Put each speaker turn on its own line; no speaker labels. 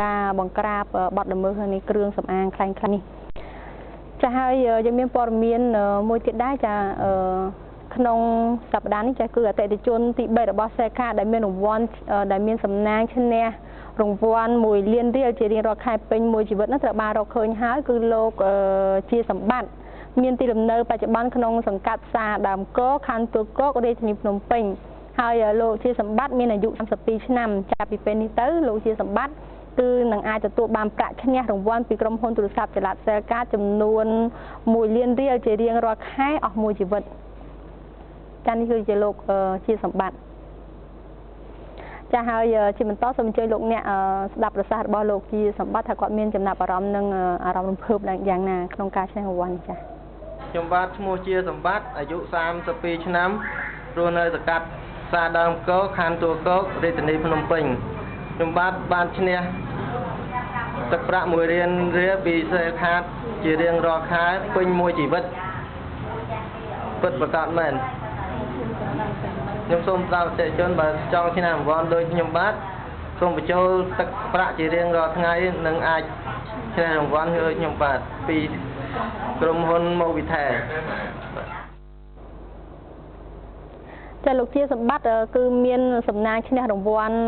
ការបង្ក្រាបបទល្មើសនៃគ្រឿងសម្អាងខ្លាំងៗនេះចាហើយយើងមានព័ត៌មានមួយទៀតដែរចាក្នុងសប្តាហ៍នេះចាគឺអតិថិជនទី3របស់សេកាដែលមានរង្វាន់ដែលមានសំណាងឈ្នះរង្វាន់1 លានរៀលជារៀងរាល់ខែពេញមួយជីវិតនោះត្រូវបានរកឃើញហើយគឺលោកជាសម្បត្តិមានទីលំនៅបច្ចុប្បន្នក្នុងសង្កាត់ផ្សារដើមគោខណ្ឌទួលគោករាជធានីភ្នំពេញហើយលោកជាសម្បត្តិមានអាយុ32ឆ្នាំចាប់ពីពេលនេះទៅលោកជាសម្បត្តិគឺនឹងអាចទទួលបានប្រាក់ឈ្នះរង្វាន់ពីក្រុមហ៊ុនទូរស័ព្ទចល័ត Selca ចំនួន1 លានរៀលជារៀងរាល់ខែអស់មួយជីវិតចានេះគឺជាលោកជាសម្បត្តិចាហើយជាបន្តសូមអញ្ជើញលោកអ្នកស្ដាប់ប្រសាសន៍របស់លោកជាសម្បត្តិថាគាត់មានចំណាប់អារម្មណ៍និងអារម្មណ៍រំភើបយ៉ាងណាក្នុងការឈ្នះរង្វាន់នេះចា
ខ្ញុំបាទឈ្មោះជាសម្បត្តិអាយុ32ឆ្នាំរស់នៅសង្កាត់ផ្សារដើមគោខណ្ឌទួលគោករាជធានីភ្នំពេញខ្ញុំបាទបានឈ្នះទឹកប្រាក់1 លានរៀលពីសេខាតជារៀងរាល់ខែពេញមួយជីវិតពិតប្រាកដមែនខ្ញុំសូមប្រាប់អតិថិជនបើចង់ឈ្នះរង្វាន់ដូចខ្ញុំបាទសូមបញ្ចូលទឹកប្រាក់ជារៀងរាល់ថ្ងៃនឹងអាចឈ្នះរង្វាន់ដូចខ្ញុំបាទពីក្រុមហ៊ុន Movitel
ចាលោកជាសម្បត្តិគឺមានសំណាងឈ្នះរង្វាន់